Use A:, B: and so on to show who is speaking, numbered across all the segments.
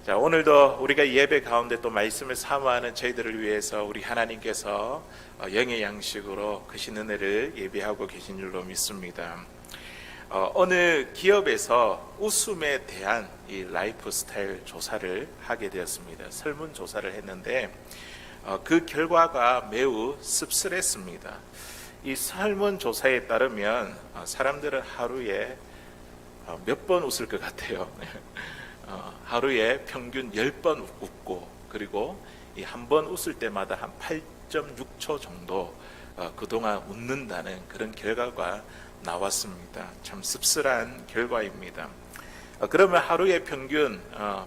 A: 자, 오늘도 우리가 예배 가운데 또 말씀을 사모하는 저희들을 위해서 우리 하나님께서 영의 양식으로 크신 은혜를 예비하고 계신 줄로 믿습니다. 어느 기업에서 웃음에 대한 이 라이프 스타일 조사를 하게 되었습니다. 설문 조사를 했는데 그 결과가 매우 씁쓸했습니다. 이 설문 조사에 따르면 사람들은 하루에 몇 번 웃을 것 같아요. 하루에 평균 10번 웃고, 그리고 이 한 번 웃을 때마다 한 8.6초 정도 그동안 웃는다는 그런 결과가 나왔습니다. 참 씁쓸한 결과입니다. 그러면 하루에 평균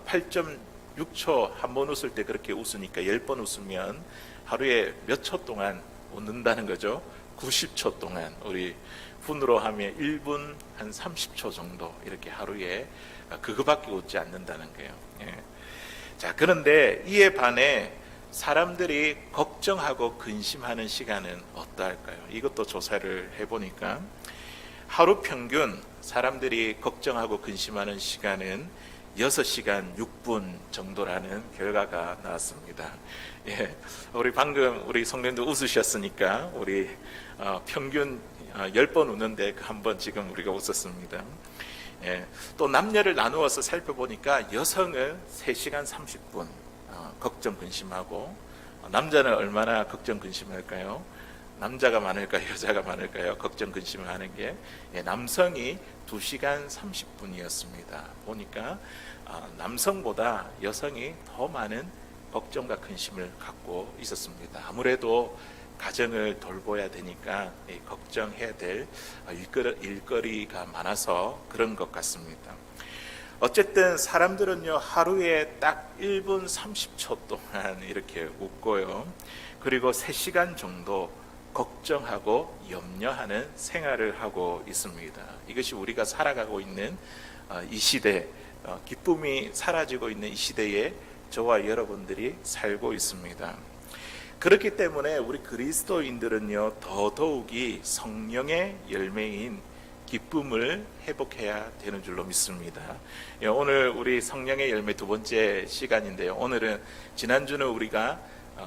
A: 8.6초 한 번 웃을 때 그렇게 웃으니까 10번 웃으면 하루에 몇 초 동안 웃는다는 거죠. 90초 동안, 우리 분으로 하면 1분 한 30초 정도 이렇게 하루에 그거밖에 웃지 않는다는 거예요. 예. 자, 그런데 이에 반해 사람들이 걱정하고 근심하는 시간은 어떠할까요? 이것도 조사를 해보니까 하루 평균 사람들이 걱정하고 근심하는 시간은 6시간 6분 정도라는 결과가 나왔습니다. 예, 우리 방금 우리 성도님들 웃으셨으니까 우리 평균 10번 웃는데 한 번 지금 우리가 웃었습니다. 예, 또 남녀를 나누어서 살펴보니까 여성은 3시간 30분 걱정 근심하고, 남자는 얼마나 걱정 근심할까요? 남자가 많을까요? 여자가 많을까요? 걱정 근심을 하는 게 남성이 2시간 30분이었습니다. 보니까 남성보다 여성이 더 많은 걱정과 근심을 갖고 있었습니다. 아무래도 가정을 돌봐야 되니까 걱정해야 될 일거리가 많아서 그런 것 같습니다. 어쨌든 사람들은요, 하루에 딱 1분 30초 동안 이렇게 웃고요, 그리고 3시간 정도 걱정하고 염려하는 생활을 하고 있습니다. 이것이 우리가 살아가고 있는 이 시대, 기쁨이 사라지고 있는 이 시대에 저와 여러분들이 살고 있습니다. 그렇기 때문에 우리 그리스도인들은요, 더더욱이 성령의 열매인 기쁨을 회복해야 되는 줄로 믿습니다. 오늘 우리 성령의 열매 두 번째 시간인데요, 오늘은 지난주는 우리가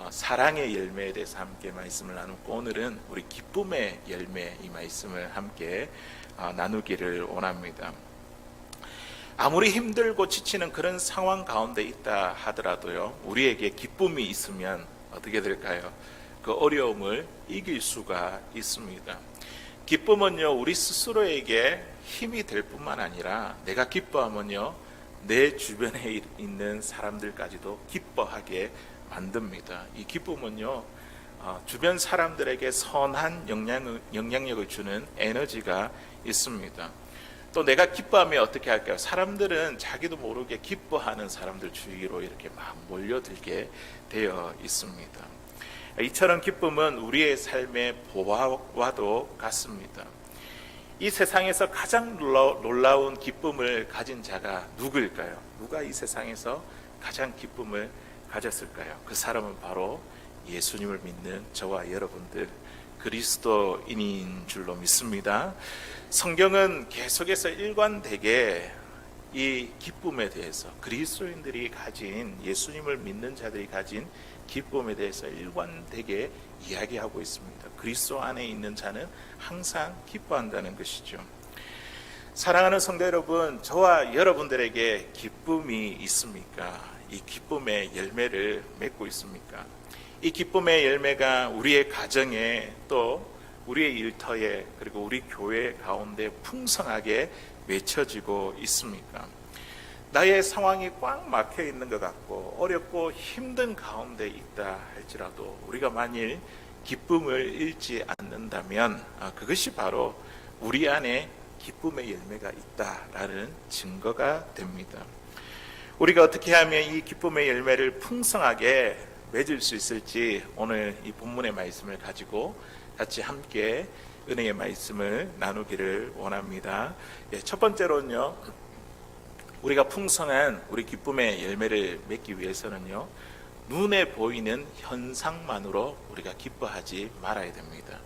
A: 사랑의 열매에 대해서 함께 말씀을 나눴고, 오늘은 우리 기쁨의 열매, 이 말씀을 함께 나누기를 원합니다. 아무리 힘들고 지치는 그런 상황 가운데 있다 하더라도요, 우리에게 기쁨이 있으면 어떻게 될까요? 그 어려움을 이길 수가 있습니다. 기쁨은요, 우리 스스로에게 힘이 될 뿐만 아니라 내가 기뻐하면요, 내 주변에 있는 사람들까지도 기뻐하게 만듭니다. 이 기쁨은요, 주변 사람들에게 선한 영향력을 주는 에너지가 있습니다. 또 내가 기뻐하면 어떻게 할까요? 사람들은 자기도 모르게 기뻐하는 사람들 주위로 이렇게 막 몰려들게 되어 있습니다. 이처럼 기쁨은 우리의 삶의 보화와도 같습니다. 이 세상에서 가장 놀라운 기쁨을 가진 자가 누구일까요? 누가 이 세상에서 가장 기쁨을 가졌을까요? 그 사람은 바로 예수님을 믿는 저와 여러분들, 그리스도인인 줄로 믿습니다. 성경은 계속해서 일관되게 이 기쁨에 대해서, 그리스도인들이 가진, 예수님을 믿는 자들이 가진 기쁨에 대해서 일관되게 이야기하고 있습니다. 그리스도 안에 있는 자는 항상 기뻐한다는 것이죠. 사랑하는 성도 여러분, 저와 여러분들에게 기쁨이 있습니까? 이 기쁨의 열매를 맺고 있습니까? 이 기쁨의 열매가 우리의 가정에, 또 우리의 일터에, 그리고 우리 교회 가운데 풍성하게 맺혀지고 있습니까? 나의 상황이 꽉 막혀 있는 것 같고 어렵고 힘든 가운데 있다 할지라도 우리가 만일 기쁨을 잃지 않는다면 그것이 바로 우리 안에 기쁨의 열매가 있다라는 증거가 됩니다. 우리가 어떻게 하면 이 기쁨의 열매를 풍성하게 맺을 수 있을지, 오늘 이 본문의 말씀을 가지고 같이 함께 은혜의 말씀을 나누기를 원합니다. 첫 번째로는요, 우리가 풍성한 우리 기쁨의 열매를 맺기 위해서는요, 눈에 보이는 현상만으로 우리가 기뻐하지 말아야 됩니다.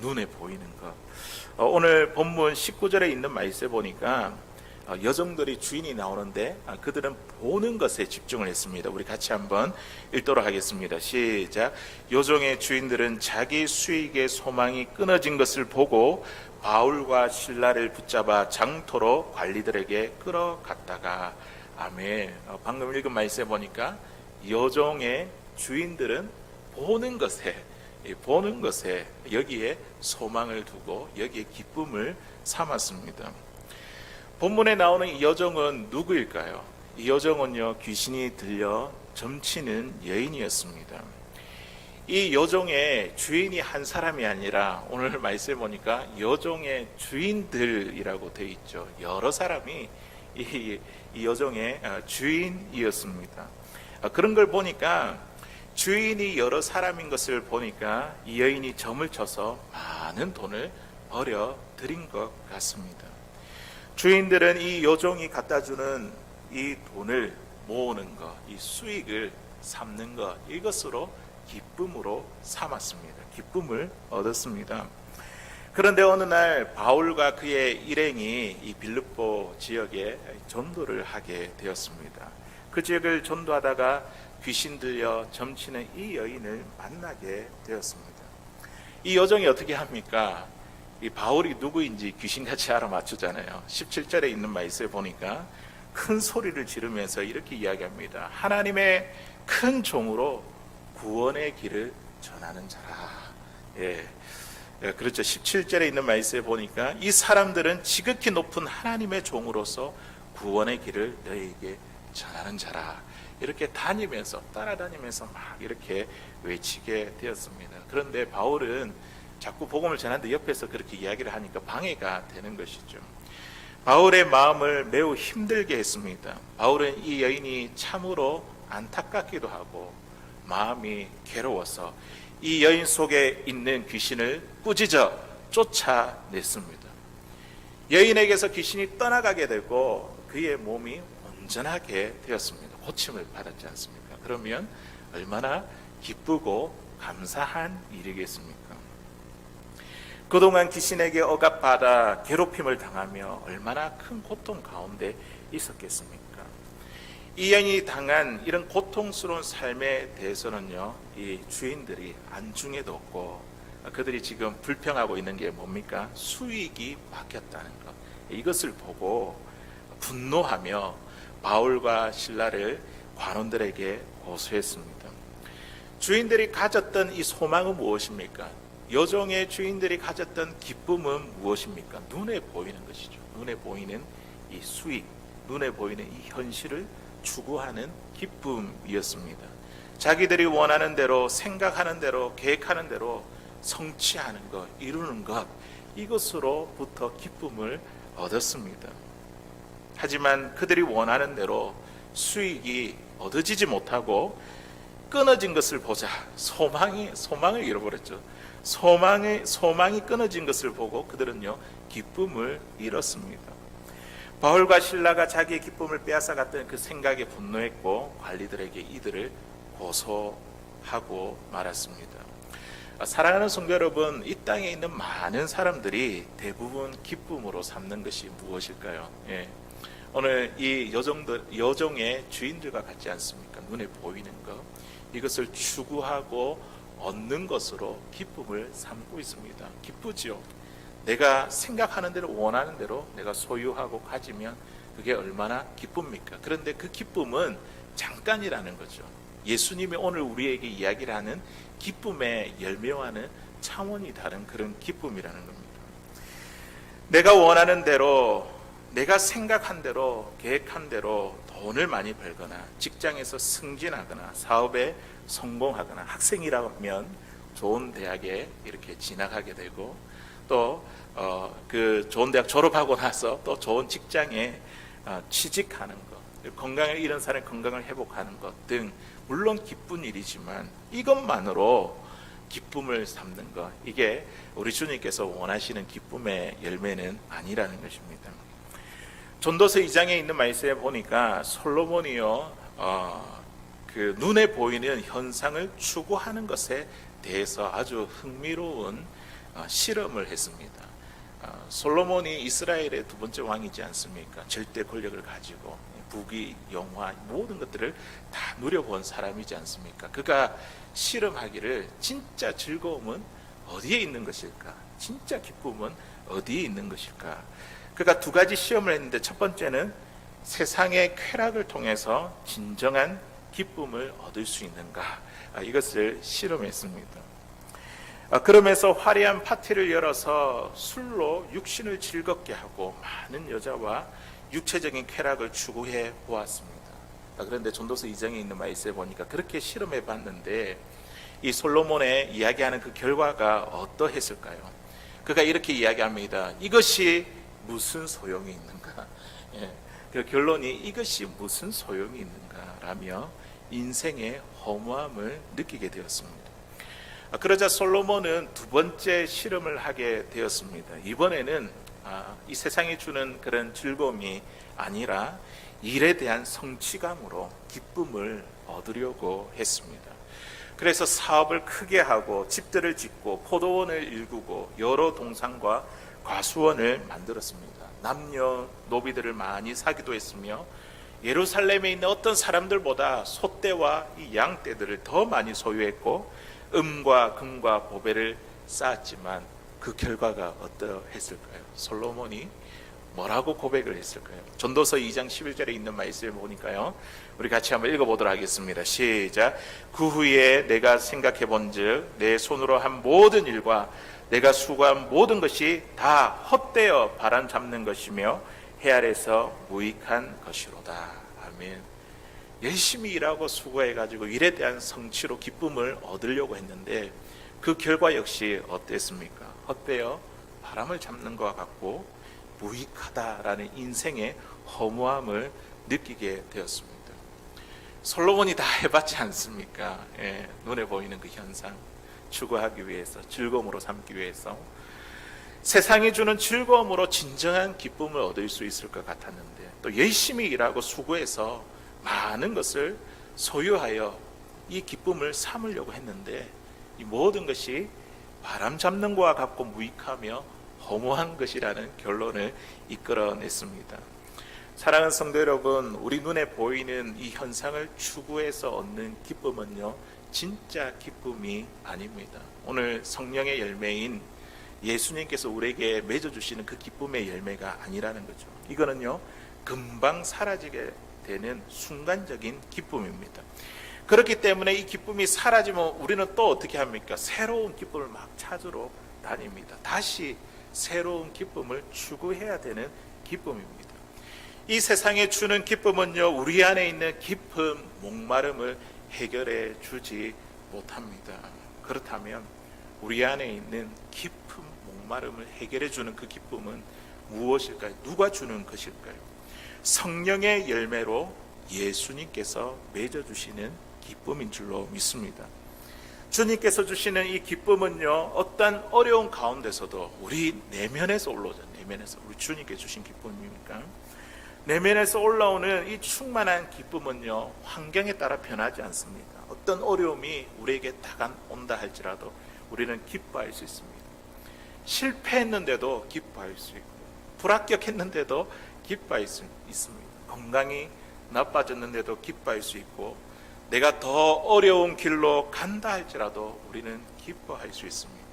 A: 눈에 보이는 것. 오늘 본문 19절에 있는 말씀에 보니까 여종들이 주인이 나오는데 그들은 보는 것에 집중을 했습니다. 우리 같이 한번 읽도록 하겠습니다. 시작. 여종의 주인들은 자기 수익의 소망이 끊어진 것을 보고 바울과 실라를 붙잡아 장터로 관리들에게 끌어갔다가. 아멘. 방금 읽은 말씀에 보니까 여종의 주인들은 보는 것에 여기에 소망을 두고 여기에 기쁨을 삼았습니다. 본문에 나오는 이 여종은 누구일까요? 이 여종은요, 귀신이 들려 점치는 여인이었습니다. 이 여종의 주인이 한 사람이 아니라 오늘 말씀에 보니까 여종의 주인들이라고 되어 있죠. 여러 사람이 이 여종의 주인이었습니다. 그런 걸 보니까 주인이 여러 사람인 것을 보니까 이 여인이 점을 쳐서 많은 돈을 벌여 들인 것 같습니다. 주인들은 이 여종이 갖다 주는 이 돈을 모으는 것, 이 수익을 삼는 것, 이것으로 기쁨으로 삼았습니다. 기쁨을 얻었습니다. 그런데 어느 날 바울과 그의 일행이 이 빌립보 지역에 전도를 하게 되었습니다. 그 지역을 전도하다가 귀신 들려 점치는 이 여인을 만나게 되었습니다. 이 여종이 어떻게 합니까? 이 바울이 누구인지 귀신같이 알아맞추잖아요. 17절에 있는 말씀에 보니까 큰 소리를 지르면서 이렇게 이야기합니다. 하나님의 큰 종으로 구원의 길을 전하는 자라. 그렇죠. 17절에 있는 말씀에 보니까 이 사람들은 지극히 높은 하나님의 종으로서 구원의 길을 너희에게 전하는 자라. 이렇게 따라다니면서 막 이렇게 외치게 되었습니다. 그런데 바울은 자꾸 복음을 전하는데 옆에서 그렇게 이야기를 하니까 방해가 되는 것이죠. 바울의 마음을 매우 힘들게 했습니다. 바울은 이 여인이 참으로 안타깝기도 하고 마음이 괴로워서 이 여인 속에 있는 귀신을 꾸짖어 쫓아냈습니다. 여인에게서 귀신이 떠나가게 되고 그의 몸이 온전하게 되었습니다. 고침을 받았지 않습니까? 그러면 얼마나 기쁘고 감사한 일이겠습니까? 그동안 귀신에게 억압받아 괴롭힘을 당하며 얼마나 큰 고통 가운데 있었겠습니까? 이 여인이 당한 이런 고통스러운 삶에 대해서는요, 이 주인들이 안중에도 없고 그들이 지금 불평하고 있는 게 뭡니까? 수익이 바뀌었다는 것. 이것을 보고 분노하며 바울과 실라를 관원들에게 고소했습니다. 주인들이 가졌던 이 소망은 무엇입니까? 여종의 주인들이 가졌던 기쁨은 무엇입니까? 눈에 보이는 것이죠. 눈에 보이는 이 수익, 눈에 보이는 이 현실을 추구하는 기쁨이었습니다. 자기들이 원하는 대로, 생각하는 대로, 계획하는 대로 성취하는 것, 이루는 것, 이것으로부터 기쁨을 얻었습니다. 하지만 그들이 원하는 대로 수익이 얻어지지 못하고 끊어진 것을 보자 소망을 잃어버렸죠. 소망이 끊어진 것을 보고 그들은요, 기쁨을 잃었습니다. 바울과 실라가 자기의 기쁨을 빼앗아갔던 그 생각에 분노했고 관리들에게 이들을 고소하고 말았습니다. 사랑하는 성도 여러분, 이 땅에 있는 많은 사람들이 대부분 기쁨으로 삼는 것이 무엇일까요? 오늘 이 여종의 주인들과 같지 않습니까? 눈에 보이는 것, 이것을 추구하고 얻는 것으로 기쁨을 삼고 있습니다. 기쁘지요. 내가 생각하는 대로, 원하는 대로 내가 소유하고 가지면 그게 얼마나 기쁩니까? 그런데 그 기쁨은 잠깐이라는 거죠. 예수님이 오늘 우리에게 이야기를 하는 기쁨의 열매와는 차원이 다른 그런 기쁨이라는 겁니다. 내가 원하는 대로, 내가 생각한 대로, 계획한 대로 돈을 많이 벌거나 직장에서 승진하거나 사업에 성공하거나 학생이라면 좋은 대학에 이렇게 진학하게 되고 또 그 좋은 대학 졸업하고 나서 또 좋은 직장에 취직하는 것, 건강을 잃은 사람의 건강을 회복하는 것 등 물론 기쁜 일이지만 이것만으로 기쁨을 삼는 것, 이게 우리 주님께서 원하시는 기쁨의 열매는 아니라는 것입니다. 전도서 2장에 있는 말씀에 보니까 솔로몬이요, 그 눈에 보이는 현상을 추구하는 것에 대해서 아주 흥미로운 실험을 했습니다. 솔로몬이 이스라엘의 두 번째 왕이지 않습니까? 절대 권력을 가지고 부귀, 영화 모든 것들을 다 누려본 사람이지 않습니까? 그가 실험하기를 진짜 즐거움은 어디에 있는 것일까? 진짜 기쁨은 어디에 있는 것일까? 그가 두 가지 시험을 했는데 첫 번째는 세상의 쾌락을 통해서 진정한 기쁨을 얻을 수 있는가? 이것을 실험했습니다. 그러면서 화려한 파티를 열어서 술로 육신을 즐겁게 하고 많은 여자와 육체적인 쾌락을 추구해 보았습니다. 그런데 전도서 2장에 있는 말씀에 보니까 그렇게 실험해 봤는데 이 솔로몬의 이야기하는 그 결과가 어떠했을까요? 그가 이렇게 이야기합니다. 이것이 무슨 소용이 있는가? 그 결론이 이것이 무슨 소용이 있는가? 라며 인생의 허무함을 느끼게 되었습니다. 그러자 솔로몬은 두 번째 실험을 하게 되었습니다. 이번에는 이 세상이 주는 그런 즐거움이 아니라 일에 대한 성취감으로 기쁨을 얻으려고 했습니다. 그래서 사업을 크게 하고 집들을 짓고 포도원을 일구고 여러 동산과 과수원을 만들었습니다. 남녀 노비들을 많이 사기도 했으며 예루살렘에 있는 어떤 사람들보다 소떼와 이 양떼들을 더 많이 소유했고 은과 금과 보배를 쌓았지만 그 결과가 어떠했을까요? 솔로몬이 뭐라고 고백을 했을까요? 전도서 2장 11절에 있는 말씀을 보니까요, 우리 같이 한번 읽어보도록 하겠습니다. 시작. 그 후에 내가 생각해 본즉 내 손으로 한 모든 일과 내가 수고한 모든 것이 다 헛되어 바람 잡는 것이며 해 아래서 무익한 것이로다. 아멘. 열심히 일하고 수고해가지고 일에 대한 성취로 기쁨을 얻으려고 했는데 그 결과 역시 어땠습니까? 헛되어 바람을 잡는 것과 같고 무익하다라는 인생의 허무함을 느끼게 되었습니다. 솔로몬이 다 해봤지 않습니까? 눈에 보이는 그 현상 추구하기 위해서, 즐거움으로 삼기 위해서 세상이 주는 즐거움으로 진정한 기쁨을 얻을 수 있을 것 같았는데 또 열심히 일하고 수고해서 많은 것을 소유하여 이 기쁨을 삼으려고 했는데 이 모든 것이 바람 잡는 것과 같고 무익하며 허무한 것이라는 결론을 이끌어냈습니다. 사랑하는 성도 여러분, 우리 눈에 보이는 이 현상을 추구해서 얻는 기쁨은요, 진짜 기쁨이 아닙니다. 오늘 성령의 열매인 예수님께서 우리에게 맺어주시는 그 기쁨의 열매가 아니라는 거죠. 이거는요, 금방 사라지게 되는 순간적인 기쁨입니다. 그렇기 때문에 이 기쁨이 사라지면 우리는 또 어떻게 합니까? 새로운 기쁨을 막 찾으러 다닙니다. 다시 새로운 기쁨을 추구해야 되는 기쁨입니다. 이 세상에 주는 기쁨은요, 우리 안에 있는 깊은 목마름을 해결해 주지 못합니다. 그렇다면 우리 안에 있는 깊은 목마름을 해결해 주는 그 기쁨은 무엇일까요? 누가 주는 것일까요? 성령의 열매로 예수님께서 맺어주시는 기쁨인 줄로 믿습니다. 주님께서 주시는 이 기쁨은요, 어떤 어려운 가운데서도 우리 내면에서 올라오죠. 내면에서 우리 주님께 주신 기쁨이니까 내면에서 올라오는 이 충만한 기쁨은요, 환경에 따라 변하지 않습니다. 어떤 어려움이 우리에게 다가온다 할지라도 우리는 기뻐할 수 있습니다. 실패했는데도 기뻐할 수 있고 불합격했는데도 기뻐할 수 있습니다. 건강이 나빠졌는데도 기뻐할 수 있고 내가 더 어려운 길로 간다 할지라도 우리는 기뻐할 수 있습니다.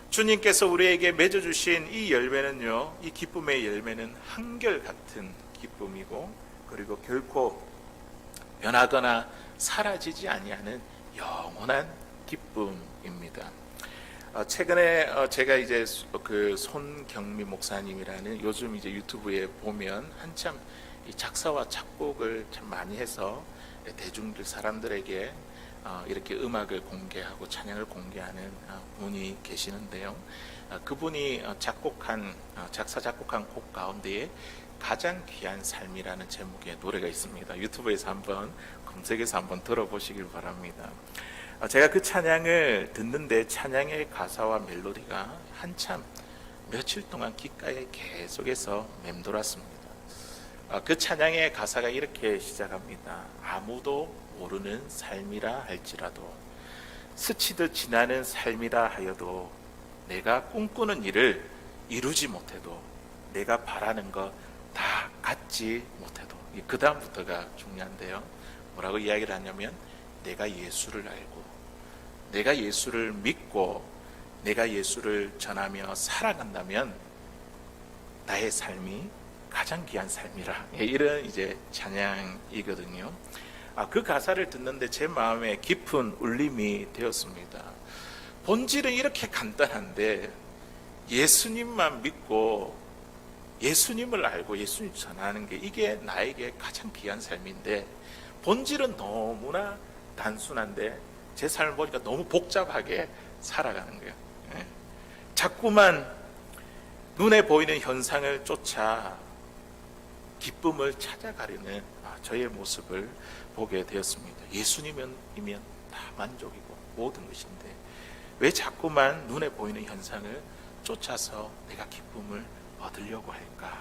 A: 주님께서 우리에게 맺어주신 이 열매는요, 이 기쁨의 열매는 한결같은 기쁨이고 그리고 결코 변하거나 사라지지 아니하는 영원한 기쁨입니다. 최근에 제가 이제 그 손경미 목사님이라는 요즘 이제 유튜브에 보면 한참 이 작사와 작곡을 참 많이 해서 대중들 사람들에게 이렇게 음악을 공개하고 찬양을 공개하는 분이 계시는데요. 그분이 작사 작곡한 곡 가운데에 가장 귀한 삶이라는 제목의 노래가 있습니다. 유튜브에서 한번 검색해서 한번 들어보시길 바랍니다. 제가 그 찬양을 듣는데 찬양의 가사와 멜로디가 한참 며칠 동안 귓가에 계속해서 맴돌았습니다. 그 찬양의 가사가 이렇게 시작합니다. 아무도 모르는 삶이라 할지라도 스치듯 지나는 삶이라 하여도 내가 꿈꾸는 일을 이루지 못해도, 내가 바라는 거 다 갖지 못해도, 그 다음부터가 중요한데요. 뭐라고 이야기를 하냐면, 내가 예수를 알고, 내가 예수를 믿고, 내가 예수를 전하며 살아간다면 나의 삶이 가장 귀한 삶이라, 이런 이제 찬양이거든요. 그 가사를 듣는데 제 마음에 깊은 울림이 되었습니다. 본질은 이렇게 간단한데, 예수님만 믿고 예수님을 알고 예수님 전하는 게, 이게 나에게 가장 귀한 삶인데, 본질은 너무나 단순한데 제 삶을 보니까 너무 복잡하게 살아가는 거예요. 자꾸만 눈에 보이는 현상을 쫓아 기쁨을 찾아가려는 저의 모습을 보게 되었습니다. 예수님이면 다 만족이고 모든 것인데, 왜 자꾸만 눈에 보이는 현상을 쫓아서 내가 기쁨을 얻으려고 할까?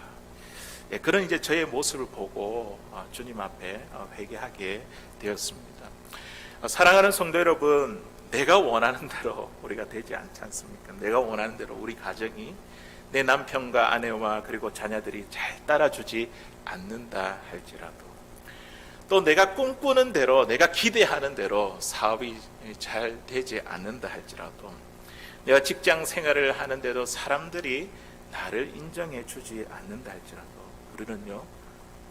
A: 그런 이제 저의 모습을 보고 주님 앞에 회개하게 되었습니다. 사랑하는 성도 여러분, 내가 원하는 대로 우리가 되지 않지 않습니까? 내가 원하는 대로 우리 가정이, 내 남편과 아내와 그리고 자녀들이 잘 따라주지 않는다 할지라도, 또 내가 꿈꾸는 대로, 내가 기대하는 대로 사업이 잘 되지 않는다 할지라도, 내가 직장 생활을 하는데도 사람들이 나를 인정해 주지 않는다 할지라도, 우리는요,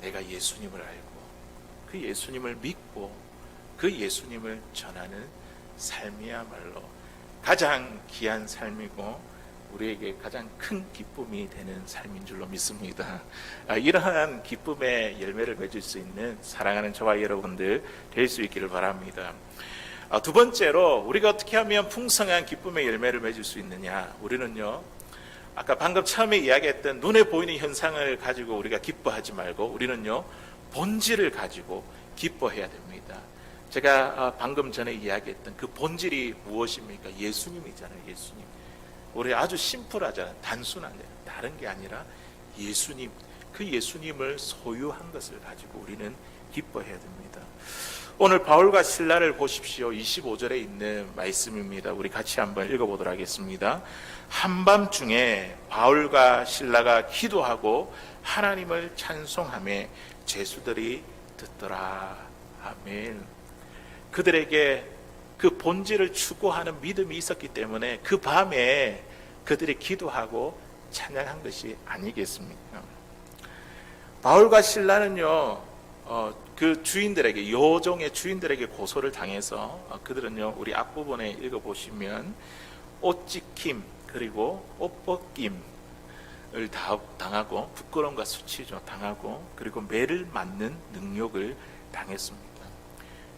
A: 내가 예수님을 알고 그 예수님을 믿고 그 예수님을 전하는 삶이야말로 가장 귀한 삶이고 우리에게 가장 큰 기쁨이 되는 삶인 줄로 믿습니다. 이러한 기쁨의 열매를 맺을 수 있는 사랑하는 저와 여러분들 될 수 있기를 바랍니다. 두 번째로, 우리가 어떻게 하면 풍성한 기쁨의 열매를 맺을 수 있느냐? 우리는요, 아까 방금 처음에 이야기했던 눈에 보이는 현상을 가지고 우리가 기뻐하지 말고, 우리는요, 본질을 가지고 기뻐해야 됩니다. 제가 방금 전에 이야기했던 그 본질이 무엇입니까? 예수님이잖아요. 예수님. 우리 아주 심플하잖아요. 단순한데, 다른 게 아니라 예수님, 그 예수님을 소유한 것을 가지고 우리는 기뻐해야 됩니다. 오늘 바울과 실라를 보십시오. 25절에 있는 말씀입니다. 우리 같이 한번 읽어보도록 하겠습니다. 한밤중에 바울과 실라가 기도하고 하나님을 찬송하며 죄수들이 듣더라. 아멘. 그들에게 그 본질을 추구하는 믿음이 있었기 때문에 그 밤에 그들이 기도하고 찬양한 것이 아니겠습니까? 바울과 실라는요, 그 주인들에게, 요종의 주인들에게 고소를 당해서, 그들은요, 우리 앞부분에 읽어보시면 옷 찢김 그리고 옷 벗김을 당하고, 부끄러움과 수치죠 당하고, 그리고 매를 맞는 능욕을 당했습니다.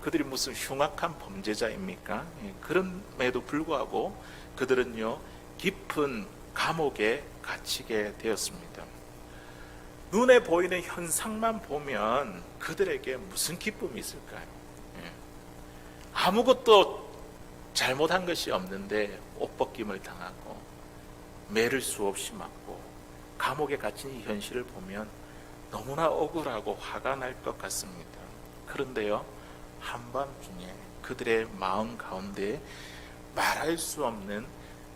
A: 그들이 무슨 흉악한 범죄자입니까? 그럼에도 불구하고 그들은요, 깊은 감옥에 갇히게 되었습니다. 눈에 보이는 현상만 보면 그들에게 무슨 기쁨이 있을까요? 아무것도 잘못한 것이 없는데 옷 벗김을 당하고 매를 수없이 맞고 감옥에 갇힌 이 현실을 보면 너무나 억울하고 화가 날 것 같습니다. 그런데요, 한밤중에 그들의 마음 가운데 말할 수 없는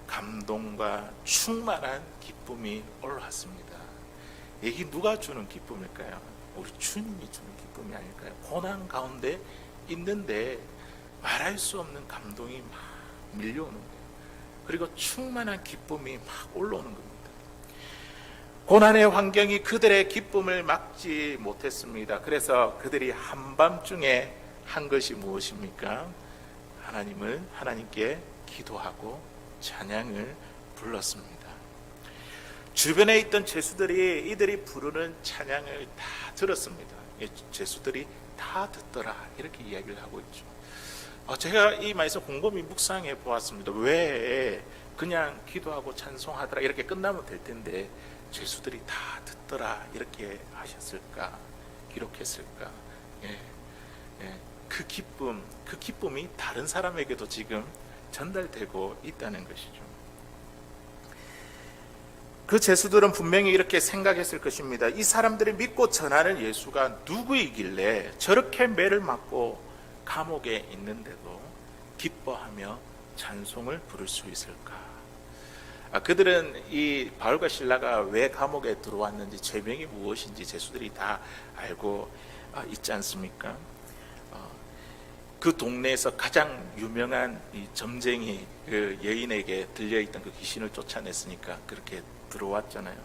A: 감동과 충만한 기쁨이 올라왔습니다. 이게 누가 주는 기쁨일까요? 우리 주님이 주는 기쁨이 아닐까요? 고난 가운데 있는데 말할 수 없는 감동이 막 밀려오는 거예요. 그리고 충만한 기쁨이 막 올라오는 겁니다. 고난의 환경이 그들의 기쁨을 막지 못했습니다. 그래서 그들이 한밤중에 한 것이 무엇입니까? 하나님께 기도하고 찬양을 불렀습니다. 주변에 있던 죄수들이 이들이 부르는 찬양을 다 들었습니다. 죄수들이 다 듣더라, 이렇게 이야기를 하고 있죠. 제가 이 말씀 곰곰이 묵상해 보았습니다. 왜 그냥 기도하고 찬송하더라 이렇게 끝나면 될 텐데 죄수들이 다 듣더라 이렇게 하셨을까, 기록했을까? 그 기쁨이 다른 사람에게도 지금 전달되고 있다는 것이죠. 그 죄수들은 분명히 이렇게 생각했을 것입니다. 이 사람들이 믿고 전하는 예수가 누구이길래 저렇게 매를 맞고 감옥에 있는데도 기뻐하며 찬송을 부를 수 있을까? 그들은 이 바울과 실라가 왜 감옥에 들어왔는지, 죄명이 무엇인지 제수들이 다 알고 있지 않습니까? 그 동네에서 가장 유명한 이 점쟁이 그 여인에게 들려있던 그 귀신을 쫓아냈으니까 그렇게 들어왔잖아요.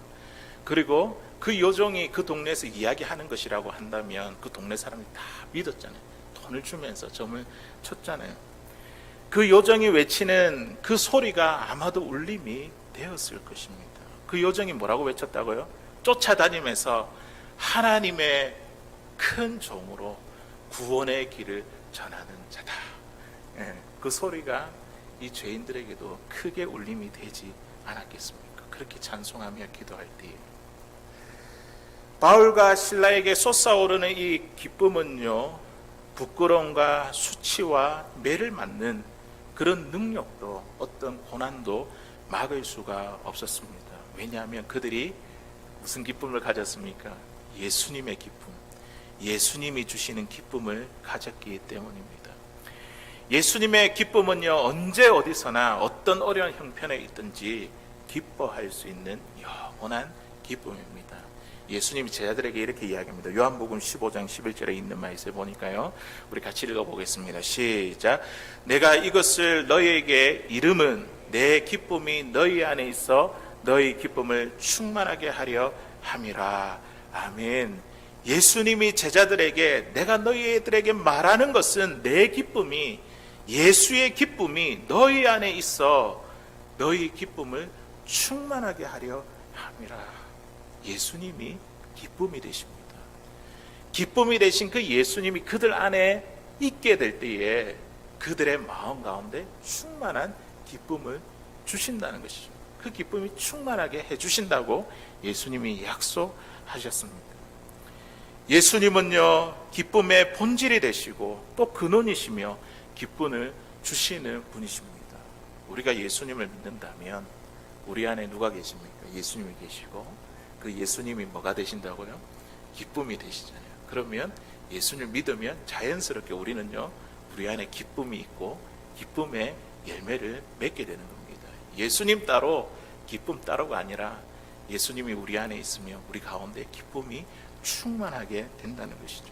A: 그리고 그 요정이 그 동네에서 이야기하는 것이라고 한다면 그 동네 사람이 다 믿었잖아요. 돈을 주면서 점을 쳤잖아요. 그 요정이 외치는 그 소리가 아마도 울림이 되었을 것입니다. 그 요정이 뭐라고 외쳤다고요? 쫓아다니면서 하나님의 큰 종으로 구원의 길을 전하는 자다. 그 소리가 이 죄인들에게도 크게 울림이 되지 않았겠습니까? 그렇게 찬송하며 기도할 때에 바울과 실라에게 솟아오르는 이 기쁨은요, 부끄러움과 수치와 매를 맞는 그런 능력도, 어떤 고난도 막을 수가 없었습니다. 왜냐하면 그들이 무슨 기쁨을 가졌습니까? 예수님의 기쁨, 예수님이 주시는 기쁨을 가졌기 때문입니다. 예수님의 기쁨은요, 언제 어디서나 어떤 어려운 형편에 있든지 기뻐할 수 있는 영원한 기쁨입니다. 예수님이 제자들에게 이렇게 이야기합니다. 요한복음 15장 11절에 있는 말씀을 보니까요, 우리 같이 읽어보겠습니다. 시작. 내가 이것을 너희에게 이름은 내 기쁨이 너희 안에 있어 너희 기쁨을 충만하게 하려 함이라. 아멘. 예수님이 제자들에게, 내가 너희들에게 말하는 것은 내 기쁨이, 예수의 기쁨이 너희 안에 있어 너희 기쁨을 충만하게 하려 함이라. 예수님이 기쁨이 되십니다. 기쁨이 되신 그 예수님이 그들 안에 있게 될 때에 그들의 마음 가운데 충만한 기쁨을 주신다는 것이죠. 그 기쁨이 충만하게 해주신다고 예수님이 약속하셨습니다. 예수님은요, 기쁨의 본질이 되시고 또 근원이시며 기쁨을 주시는 분이십니다. 우리가 예수님을 믿는다면 우리 안에 누가 계십니까? 예수님이 계시고, 그 예수님이 뭐가 되신다고요? 기쁨이 되시잖아요. 그러면 예수님을 믿으면 자연스럽게 우리는요, 우리 안에 기쁨이 있고 기쁨의 열매를 맺게 되는 겁니다. 예수님 따로 기쁨 따로가 아니라 예수님이 우리 안에 있으면 우리 가운데 기쁨이 충만하게 된다는 것이죠.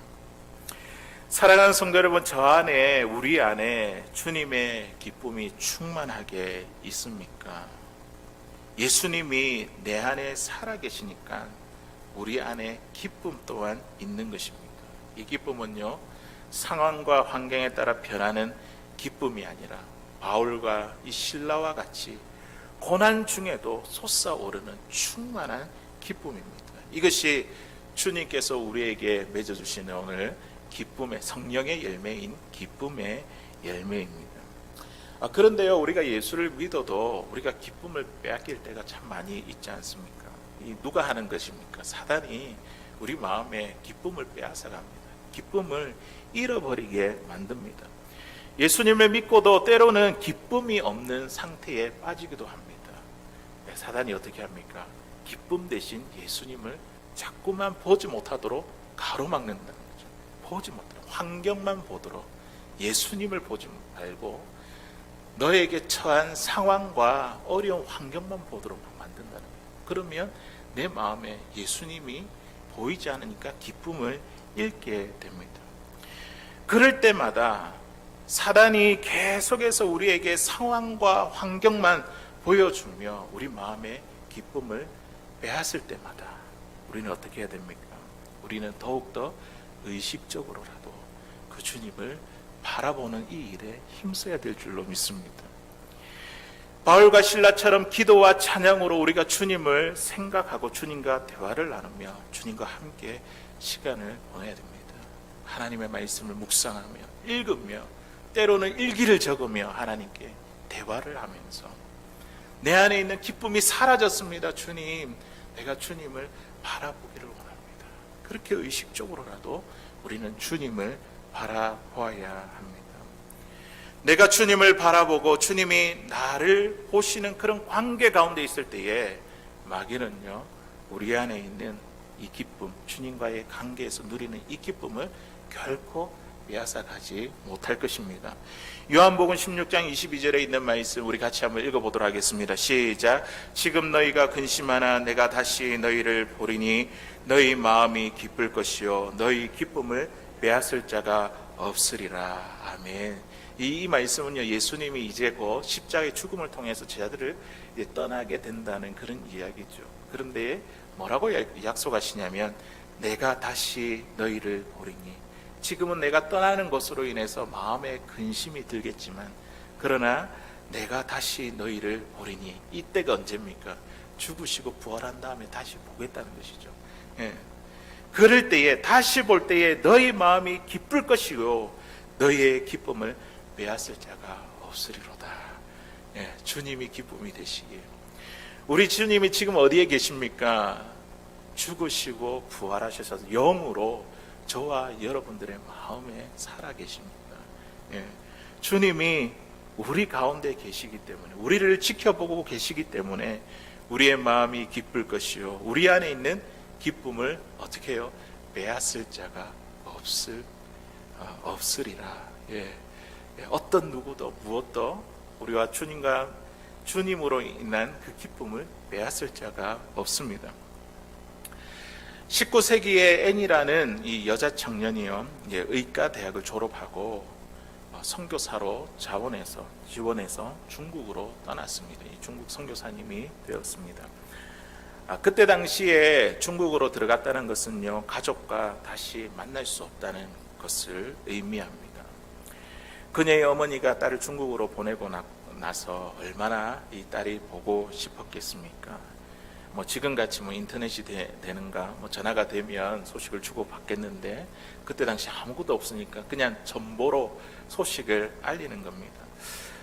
A: 사랑하는 성도 여러분, 저 안에, 우리 안에 주님의 기쁨이 충만하게 있습니까? 예수님이 내 안에 살아계시니까 우리 안에 기쁨 또한 있는 것입니다. 이 기쁨은요, 상황과 환경에 따라 변하는 기쁨이 아니라 바울과 이 실라와 같이 고난 중에도 솟아오르는 충만한 기쁨입니다. 이것이 주님께서 우리에게 맺어주시는 오늘 기쁨의, 성령의 열매인 기쁨의 열매입니다. 그런데요, 우리가 예수를 믿어도 우리가 기쁨을 빼앗길 때가 참 많이 있지 않습니까? 누가 하는 것입니까? 사단이 우리 마음에 기쁨을 빼앗아갑니다. 기쁨을 잃어버리게 만듭니다. 예수님을 믿고도 때로는 기쁨이 없는 상태에 빠지기도 합니다. 사단이 어떻게 합니까? 기쁨 대신 예수님을 자꾸만 보지 못하도록 가로막는다는 거죠. 보지 못하도록, 환경만 보도록, 예수님을 보지 말고 너에게 처한 상황과 어려운 환경만 보도록 만든다는 거예요. 그러면 내 마음에 예수님이 보이지 않으니까 기쁨을 잃게 됩니다. 그럴 때마다 사단이 계속해서 우리에게 상황과 환경만 보여주며 우리 마음의 기쁨을 빼앗을 때마다 우리는 어떻게 해야 됩니까? 우리는 더욱더 의식적으로라도 그 주님을 바라보는 이 일에 힘써야 될 줄로 믿습니다. 바울과 실라처럼 기도와 찬양으로 우리가 주님을 생각하고 주님과 대화를 나누며 주님과 함께 시간을 보내야 됩니다. 하나님의 말씀을 묵상하며 읽으며 때로는 일기를 적으며 하나님께 대화를 하면서 내 안에 있는 기쁨이 사라졌습니다. 주님, 내가 주님을 바라보기를 원합니다. 그렇게 의식적으로라도 우리는 주님을 바라보아야 합니다. 내가 주님을 바라보고 주님이 나를 보시는 그런 관계 가운데 있을 때에 마귀는요, 우리 안에 있는 이 기쁨, 주님과의 관계에서 누리는 이 기쁨을 결코 빼앗아가지 못할 것입니다. 요한복음 16장 22절에 있는 말씀 우리 같이 한번 읽어보도록 하겠습니다. 시작. 지금 너희가 근심하나 내가 다시 너희를 보리니 너희 마음이 기쁠 것이요 너희 기쁨을 빼앗을 자가 없으리라. 아멘. 이 말씀은요, 예수님이 이제 곧 십자가의 죽음을 통해서 제자들을 이제 떠나게 된다는 그런 이야기죠. 그런데 뭐라고 약속하시냐면 내가 다시 너희를 보리니, 지금은 내가 떠나는 것으로 인해서 마음에 근심이 들겠지만 그러나 내가 다시 너희를 보리니, 이때가 언제입니까? 죽으시고 부활한 다음에 다시 보겠다는 것이죠. 예. 그럴 때에, 다시 볼 때에 너희 마음이 기쁠 것이요 너희의 기쁨을 빼앗을 자가 없으리로다. 예, 주님이 기쁨이 되시기에. 우리 주님이 지금 어디에 계십니까? 죽으시고 부활하셔서 영으로 저와 여러분들의 마음에 살아 계십니다. 예, 주님이 우리 가운데 계시기 때문에, 우리를 지켜보고 계시기 때문에 우리의 마음이 기쁠 것이요 우리 안에 있는 기쁨을 어떻게 해요? 빼앗을 자가 없으리라. 예, 어떤 누구도 무엇도 우리와 주님으로 인한 그 기쁨을 빼앗을 자가 없습니다. 19세기에 앤이라는 이 여자 청년이요, 의과 대학을 졸업하고 선교사로 지원해서 중국으로 떠났습니다. 이 중국 선교사님이 되었습니다. 그때 당시에 중국으로 들어갔다는 것은요, 가족과 다시 만날 수 없다는 것을 의미합니다. 그녀의 어머니가 딸을 중국으로 보내고 나서 얼마나 이 딸이 보고 싶었겠습니까? 지금같이 인터넷이 되는가, 전화가 되면 소식을 주고 받겠는데 그때 당시 아무것도 없으니까 그냥 전보로 소식을 알리는 겁니다.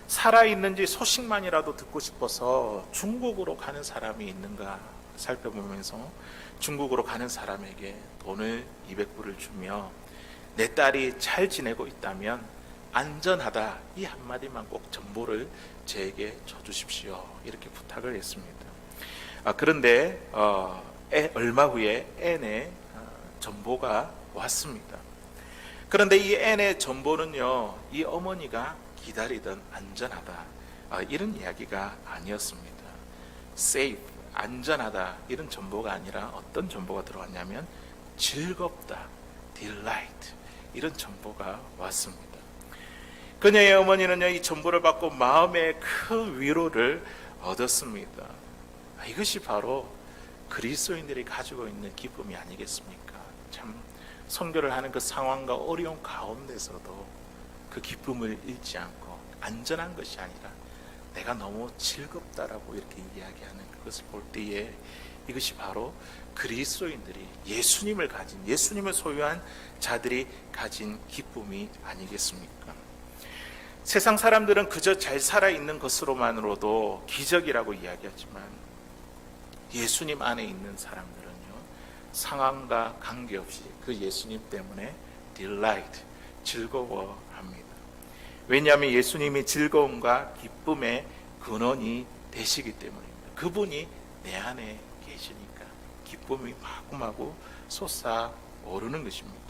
A: 살아있는지 소식만이라도 듣고 싶어서 중국으로 가는 사람이 있는가 살펴보면서 중국으로 가는 사람에게 돈을 200불을 주며 내 딸이 잘 지내고 있다면 안전하다, 이 한마디만 꼭 전보를 제게 줘주십시오, 이렇게 부탁을 했습니다. 그런데 얼마 후에 앤의 전보가 왔습니다. 그런데 이 앤의 전보는요, 이 어머니가 기다리던 안전하다, 이런 이야기가 아니었습니다. safe, 안전하다, 이런 전보가 아니라 어떤 전보가 들어왔냐면 즐겁다, delight, 이런 전보가 왔습니다. 그녀의 어머니는요, 이 전보를 받고 마음의 큰 위로를 얻었습니다. 이것이 바로 그리스도인들이 가지고 있는 기쁨이 아니겠습니까? 참, 선교를 하는 그 상황과 어려운 가운데서도 그 기쁨을 잃지 않고, 안전한 것이 아니라 내가 너무 즐겁다라고 이렇게 이야기하는 그것을 볼 때에 이것이 바로 그리스도인들이 예수님을 소유한 자들이 가진 기쁨이 아니겠습니까? 세상 사람들은 그저 잘 살아있는 것으로만으로도 기적이라고 이야기하지만 예수님 안에 있는 사람들은요, 상황과 관계없이 그 예수님 때문에 delight, 즐거워합니다. 왜냐하면 예수님이 즐거움과 기쁨의 근원이 되시기 때문입니다. 그분이 내 안에 계시니까 기쁨이 마구마구 솟아오르는 것입니다.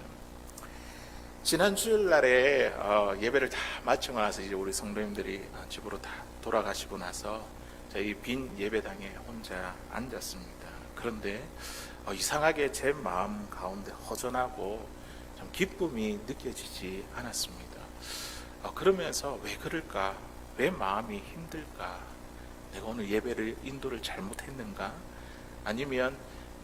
A: 지난 주일날에 예배를 다 마치고 나서 이제 우리 성도님들이 집으로 다 돌아가시고 나서 저희 빈 예배당에 혼자 앉았습니다. 그런데 이상하게 제 마음 가운데 허전하고 좀 기쁨이 느껴지지 않았습니다. 그러면서 왜 그럴까? 왜 마음이 힘들까? 내가 오늘 예배를 인도를 잘못했는가? 아니면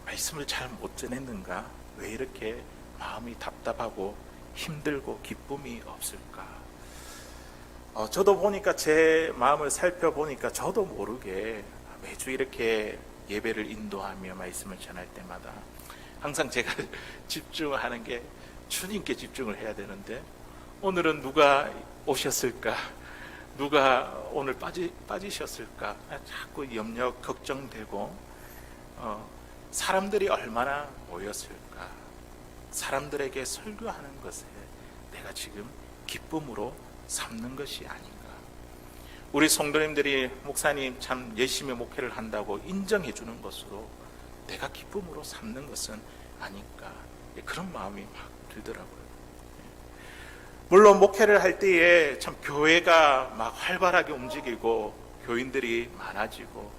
A: 말씀을 잘 못 전했는가? 왜 이렇게 마음이 답답하고 힘들고 기쁨이 없을까? 저도 보니까, 제 마음을 살펴보니까 저도 모르게 매주 이렇게 예배를 인도하며 말씀을 전할 때마다 항상 제가 집중하는 게 주님께 집중을 해야 되는데, 오늘은 누가 오셨을까? 누가 오늘 빠지셨을까? 자꾸 염려, 걱정되고, 사람들이 얼마나 모였을까? 사람들에게 설교하는 것에 내가 지금 기쁨으로 삼는 것이 아닌가? 우리 성도님들이 목사님 참 열심히 목회를 한다고 인정해 주는 것으로 내가 기쁨으로 삼는 것은 아닌가? 그런 마음이 막 들더라고요. 물론 목회를 할 때에 참 교회가 막 활발하게 움직이고 교인들이 많아지고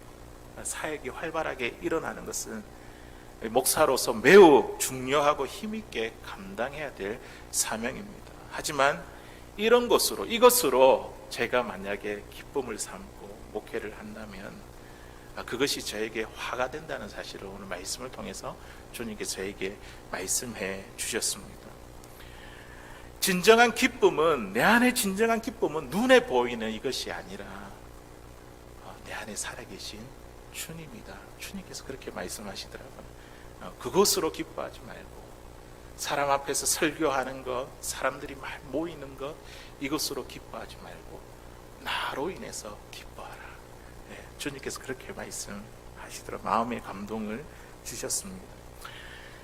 A: 사역이 활발하게 일어나는 것은 목사로서 매우 중요하고 힘있게 감당해야 될 사명입니다. 하지만 이것으로 제가 만약에 기쁨을 삼고 목회를 한다면 그것이 저에게 화가 된다는 사실을 오늘 말씀을 통해서 주님께서 저에게 말씀해 주셨습니다. 진정한 기쁨은, 내 안에 진정한 기쁨은 눈에 보이는 이것이 아니라 내 안에 살아계신 주님이다. 주님께서 그렇게 말씀하시더라고요. 그것으로 기뻐하지 말고 사람 앞에서 설교하는 것, 사람들이 모이는 것, 이것으로 기뻐하지 말고 나로 인해서 기뻐하라. 주님께서 그렇게 말씀하시더라고요. 마음의 감동을 주셨습니다.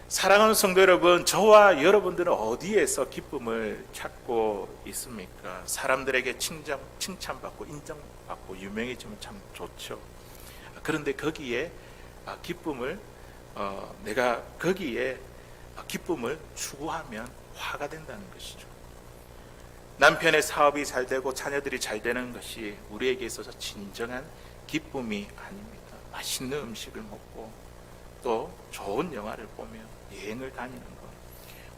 A: 사랑하는 성도 여러분, 저와 여러분들은 어디에서 기쁨을 찾고 있습니까? 사람들에게 칭찬받고 인정받고 유명해지면 참 좋죠. 그런데 거기에 내가 거기에 기쁨을 추구하면 화가 된다는 것이죠. 남편의 사업이 잘 되고 자녀들이 잘 되는 것이 우리에게 있어서 진정한 기쁨이 아닙니다. 맛있는 음식을 먹고 또 좋은 영화를 보며 여행을 다니는 것,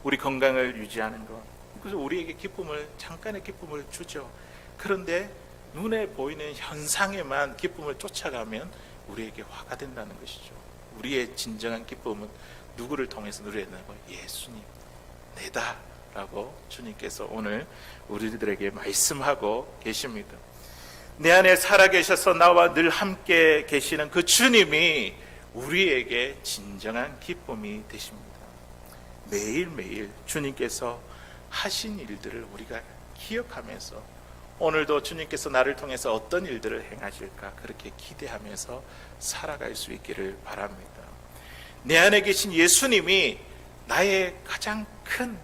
A: 우리 건강을 유지하는 것, 그래서 우리에게 잠깐의 기쁨을 주죠. 그런데 눈에 보이는 현상에만 기쁨을 쫓아가면 우리에게 화가 된다는 것이죠. 우리의 진정한 기쁨은 누구를 통해서 누려야 되냐고? 예수님, 내다 라고 주님께서 오늘 우리들에게 말씀하고 계십니다. 내 안에 살아계셔서 나와 늘 함께 계시는 그 주님이 우리에게 진정한 기쁨이 되십니다. 매일매일 주님께서 하신 일들을 우리가 기억하면서 오늘도 주님께서 나를 통해서 어떤 일들을 행하실까 그렇게 기대하면서 살아갈 수 있기를 바랍니다. 내 안에 계신 예수님이 나의 가장 큰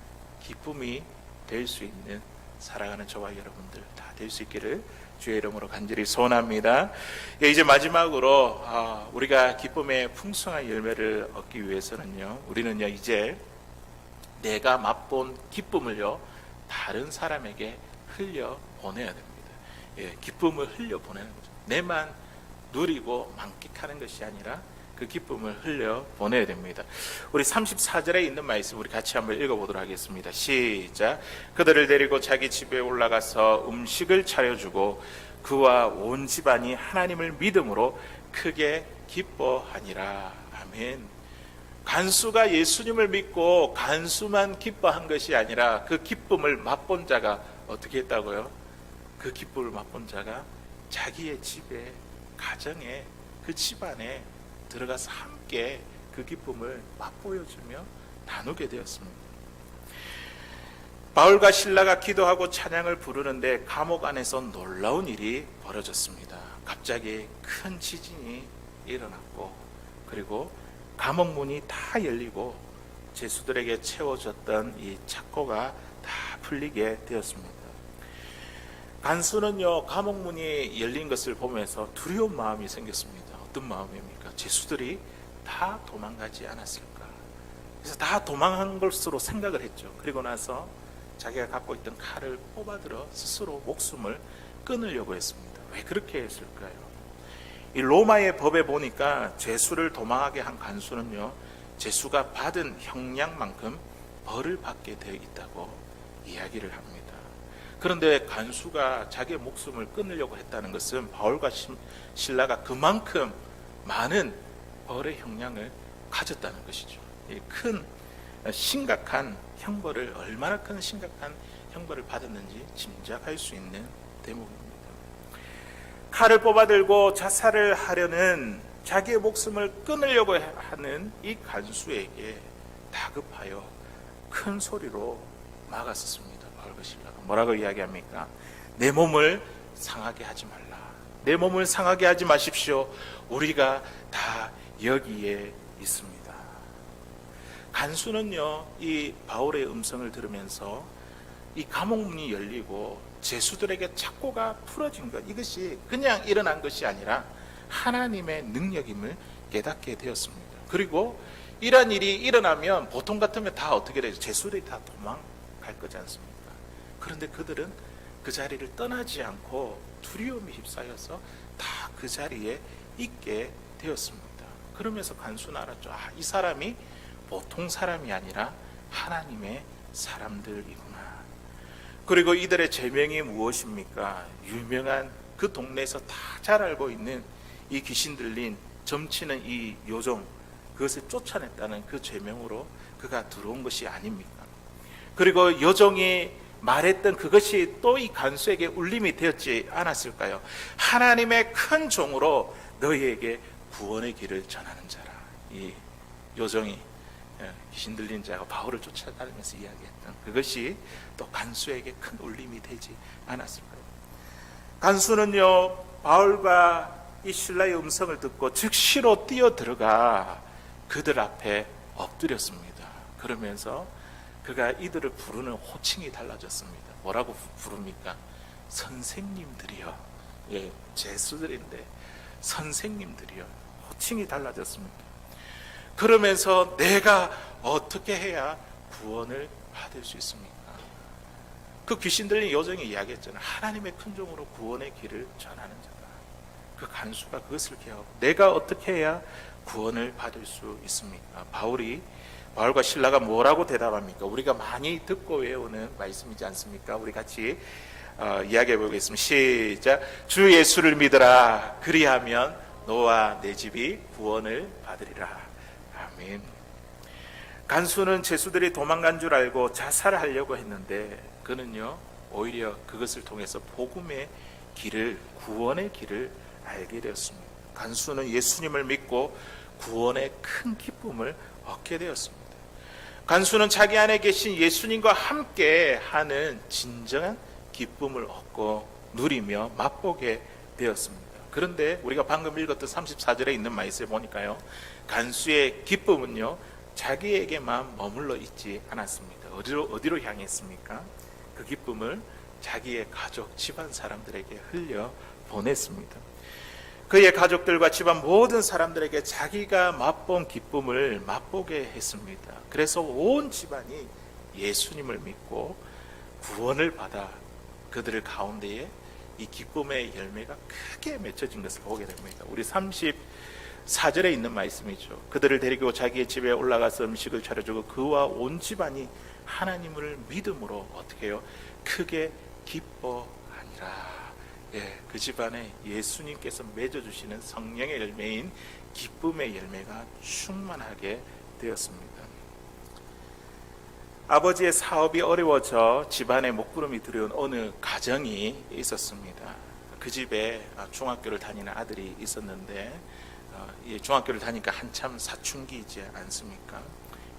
A: 기쁨이 될 수 있는 살아가는 저와 여러분들 다 될 수 있기를 주의 이름으로 간절히 소원합니다. 이제 마지막으로 우리가 기쁨의 풍성한 열매를 얻기 위해서는요, 우리는요 이제 내가 맛본 기쁨을요 다른 사람에게 흘려 보내야 됩니다. 기쁨을 흘려 보내는 거죠. 내만 누리고 만끽하는 것이 아니라 그 기쁨을 흘려 보내야 됩니다. 우리 34절에 있는 말씀 우리 같이 한번 읽어보도록 하겠습니다. 시작. 그들을 데리고 자기 집에 올라가서 음식을 차려주고 그와 온 집안이 하나님을 믿음으로 크게 기뻐하니라. 아멘. 간수가 예수님을 믿고 간수만 기뻐한 것이 아니라 그 기쁨을 맛본 자가 어떻게 했다고요? 그 기쁨을 맛본 자가 자기의 집에, 가정에, 그 집안에 들어가서 함께 그 기쁨을 맛보여주며 나누게 되었습니다. 바울과 실라가 기도하고 찬양을 부르는데 감옥 안에서 놀라운 일이 벌어졌습니다. 갑자기 큰 지진이 일어났고 그리고 감옥 문이 다 열리고 죄수들에게 채워졌던 이 착고가 다 풀리게 되었습니다. 간수는요 감옥 문이 열린 것을 보면서 두려운 마음이 생겼습니다. 어떤 마음입니까? 죄수들이 다 도망가지 않았을까? 그래서 다 도망한 것으로 생각을 했죠. 그리고 나서 자기가 갖고 있던 칼을 뽑아들어 스스로 목숨을 끊으려고 했습니다. 왜 그렇게 했을까요? 이 로마의 법에 보니까 죄수를 도망하게 한 간수는요 죄수가 받은 형량만큼 벌을 받게 되어 있다고 이야기를 합니다. 그런데 간수가 자기의 목숨을 끊으려고 했다는 것은 바울과 실라가 그만큼 많은 벌의 형량을 가졌다는 것이죠. 큰 심각한 형벌을, 얼마나 큰 심각한 형벌을 받았는지 짐작할 수 있는 대목입니다. 칼을 뽑아들고 자살을 하려는 자기의 목숨을 끊으려고 하는 이 간수에게 다급하여 큰 소리로 막았었습니다. 바울과 실라가 뭐라고 이야기합니까? 내 몸을 상하게 하지 말라. 내 몸을 상하게 하지 마십시오. 우리가 다 여기에 있습니다. 간수는요 이 바울의 음성을 들으면서 이 감옥문이 열리고 죄수들에게 착고가 풀어진 것, 이것이 그냥 일어난 것이 아니라 하나님의 능력임을 깨닫게 되었습니다. 그리고 이런 일이 일어나면 보통 같으면 다 어떻게 되죠? 죄수들이 다 도망갈 거지 않습니까? 그런데 그들은 그 자리를 떠나지 않고 두려움에 휩싸여서 다 그 자리에 있게 되었습니다. 그러면서 간수는 알았죠. 이 사람이 보통 사람이 아니라 하나님의 사람들이구나. 그리고 이들의 제명이 무엇입니까? 유명한 그 동네에서 다 잘 알고 있는 이 귀신 들린 점치는 이 요정, 그것을 쫓아냈다는 그 제명으로 그가 들어온 것이 아닙니까? 그리고 요정이 말했던 그것이 또 이 간수에게 울림이 되었지 않았을까요? 하나님의 큰 종으로 너희에게 구원의 길을 전하는 자라. 이 요정이 귀신 들린 자가 바울을 쫓아다니면서 이야기했던 그것이 또 간수에게 큰 울림이 되지 않았을까요? 간수는요, 바울과 이 신라의 음성을 듣고 즉시로 뛰어 들어가 그들 앞에 엎드렸습니다. 그러면서 그가 이들을 부르는 호칭이 달라졌습니다. 뭐라고 부릅니까? 선생님들이요. 예, 제수들인데 선생님들이요. 호칭이 달라졌습니다. 그러면서 내가 어떻게 해야 구원을 받을 수 있습니까? 그 귀신 들린 요정이 이야기했잖아요. 하나님의 큰 종으로 구원의 길을 전하는 자다. 그 간수가 그것을 기하고 내가 어떻게 해야 구원을 받을 수 있습니까? 바울과 신라가 뭐라고 대답합니까? 우리가 많이 듣고 외우는 말씀이지 않습니까? 우리 같이 이야기해 보겠습니다. 시작. 주 예수를 믿으라. 그리하면 너와 내 집이 구원을 받으리라. 아멘. 간수는 제수들이 도망간 줄 알고 자살하려고 했는데 그는요, 오히려 그것을 통해서 복음의 길을, 구원의 길을 알게 되었습니다. 간수는 예수님을 믿고 구원의 큰 기쁨을 얻게 되었습니다. 간수는 자기 안에 계신 예수님과 함께 하는 진정한 기쁨을 얻고 누리며 맛보게 되었습니다. 그런데 우리가 방금 읽었던 34절에 있는 말씀에 보니까요, 간수의 기쁨은요, 자기에게만 머물러 있지 않았습니다. 어디로 향했습니까? 그 기쁨을 자기의 가족, 집안 사람들에게 흘려 보냈습니다. 그의 가족들과 집안 모든 사람들에게 자기가 맛본 기쁨을 맛보게 했습니다. 그래서 온 집안이 예수님을 믿고 구원을 받아 그들의 가운데에 이 기쁨의 열매가 크게 맺혀진 것을 보게 됩니다. 우리 34절에 있는 말씀이죠. 그들을 데리고 자기의 집에 올라가서 음식을 차려주고 그와 온 집안이 하나님을 믿음으로 어떻게 해요? 크게 기뻐하니라. 예, 그 집안에 예수님께서 맺어주시는 성령의 열매인 기쁨의 열매가 충만하게 되었습니다. 아버지의 사업이 어려워져 집안에 먹구름이 들어온 어느 가정이 있었습니다. 그 집에 중학교를 다니는 아들이 있었는데 중학교를 다니니까 한참 사춘기이지 않습니까?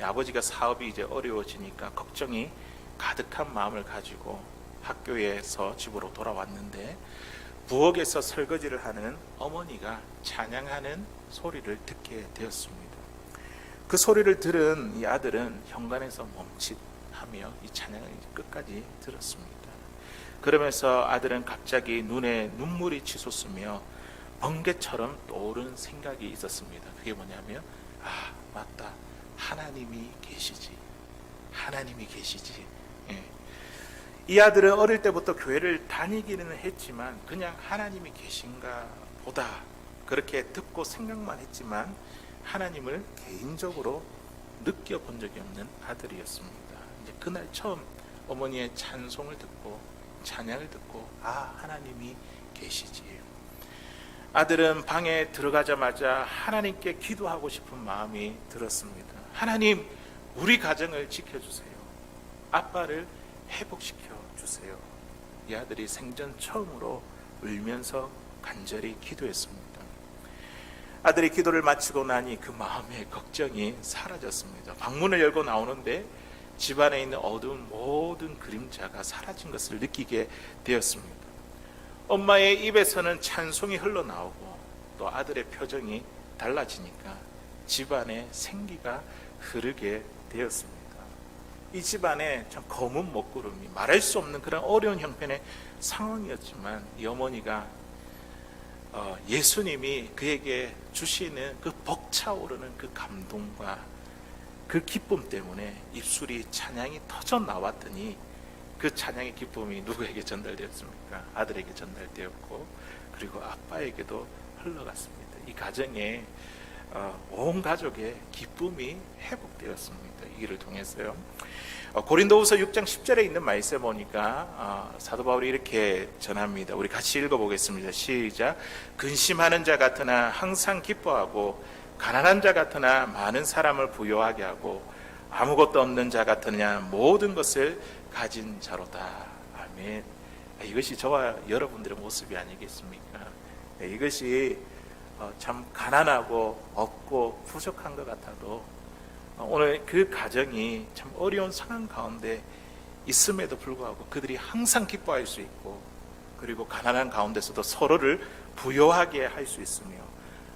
A: 아버지가 사업이 이제 어려워지니까 걱정이 가득한 마음을 가지고 학교에서 집으로 돌아왔는데 부엌에서 설거지를 하는 어머니가 찬양하는 소리를 듣게 되었습니다. 그 소리를 들은 이 아들은 현관에서 멈칫하며 이 찬양을 끝까지 들었습니다. 그러면서 아들은 갑자기 눈에 눈물이 치솟으며 번개처럼 떠오른 생각이 있었습니다. 그게 뭐냐면 맞다, 하나님이 계시지. 하나님이 계시지. 예. 이 아들은 어릴 때부터 교회를 다니기는 했지만 그냥 하나님이 계신가 보다 그렇게 듣고 생각만 했지만 하나님을 개인적으로 느껴본 적이 없는 아들이었습니다. 이제 그날 처음 어머니의 찬송을 듣고 찬양을 듣고 하나님이 계시지. 아들은 방에 들어가자마자 하나님께 기도하고 싶은 마음이 들었습니다. 하나님, 우리 가정을 지켜주세요. 아빠를 회복시켜 주세요. 이 아들이 생전 처음으로 울면서 간절히 기도했습니다. 아들이 기도를 마치고 나니 그 마음의 걱정이 사라졌습니다. 방문을 열고 나오는데 집안에 있는 어두운 모든 그림자가 사라진 것을 느끼게 되었습니다. 엄마의 입에서는 찬송이 흘러나오고 또 아들의 표정이 달라지니까 집안에 생기가 흐르게 되었습니다. 이 집안에 참 검은 먹구름이 말할 수 없는 그런 어려운 형편의 상황이었지만 이 어머니가 예수님이 그에게 주시는 그 벅차오르는 그 감동과 그 기쁨 때문에 입술이 찬양이 터져 나왔더니 그 찬양의 기쁨이 누구에게 전달되었습니까? 아들에게 전달되었고 그리고 아빠에게도 흘러갔습니다. 이 가정에 온 가족의 기쁨이 회복되었습니다. 이 일을 통해서요. 고린도후서 6장 10절에 있는 말씀에 보니까 사도 바울이 이렇게 전합니다. 우리 같이 읽어보겠습니다. 시작. 근심하는 자 같으나 항상 기뻐하고 가난한 자 같으나 많은 사람을 부요하게 하고 아무것도 없는 자 같으냐 모든 것을 가진 자로다. 아멘. 이것이 저와 여러분들의 모습이 아니겠습니까? 이것이 참 가난하고 없고 부족한 것 같아도 오늘 그 가정이 참 어려운 상황 가운데 있음에도 불구하고 그들이 항상 기뻐할 수 있고 그리고 가난한 가운데서도 서로를 부요하게 할 수 있으며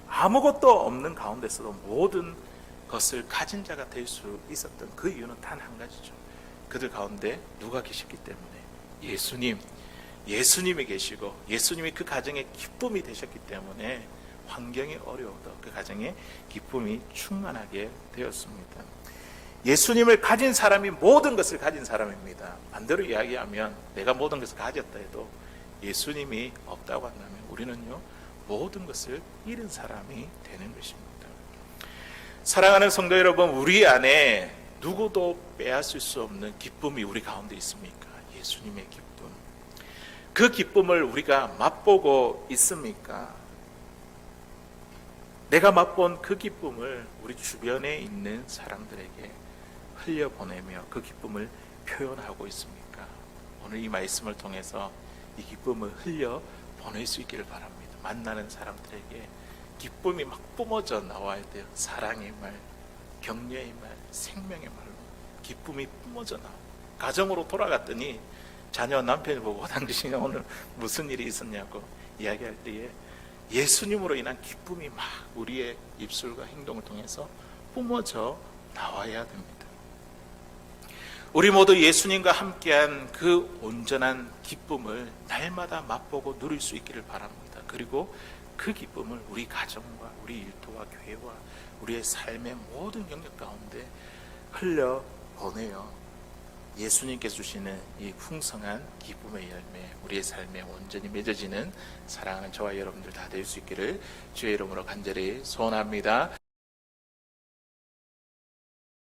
A: 아무것도 없는 가운데서도 모든 것을 가진 자가 될 수 있었던 그 이유는 단 한 가지죠. 그들 가운데 누가 계셨기 때문에 예수님이 계시고 예수님이 그 가정의 기쁨이 되셨기 때문에 환경이 어려워도 그 가정에 기쁨이 충만하게 되었습니다. 예수님을 가진 사람이 모든 것을 가진 사람입니다. 반대로 이야기하면 내가 모든 것을 가졌다 해도 예수님이 없다고 한다면 우리는요 모든 것을 잃은 사람이 되는 것입니다. 사랑하는 성도 여러분, 우리 안에 누구도 빼앗을 수 없는 기쁨이 우리 가운데 있습니까? 예수님의 기쁨. 그 기쁨을 우리가 맛보고 있습니까? 내가 맛본 그 기쁨을 우리 주변에 있는 사람들에게 흘려보내며 그 기쁨을 표현하고 있습니까? 오늘 이 말씀을 통해서 이 기쁨을 흘려보낼 수 있기를 바랍니다. 만나는 사람들에게 기쁨이 막 뿜어져 나와야 돼요. 사랑의 말, 격려의 말, 생명의 말로 기쁨이 뿜어져 나와. 가정으로 돌아갔더니 자녀 남편이 보고 당신이 오늘 무슨 일이 있었냐고 이야기할 때에 예수님으로 인한 기쁨이 막 우리의 입술과 행동을 통해서 뿜어져 나와야 됩니다. 우리 모두 예수님과 함께한 그 온전한 기쁨을 날마다 맛보고 누릴 수 있기를 바랍니다. 그리고 그 기쁨을 우리 가정과 우리 일터와 교회와 우리의 삶의 모든 영역 가운데 흘려보내어 예수님께서 주시는 이 풍성한 기쁨의 열매 우리의 삶에 온전히 맺어지는 사랑하는 저와 여러분들 다 될 수 있기를 주의 이름으로 간절히 소원합니다.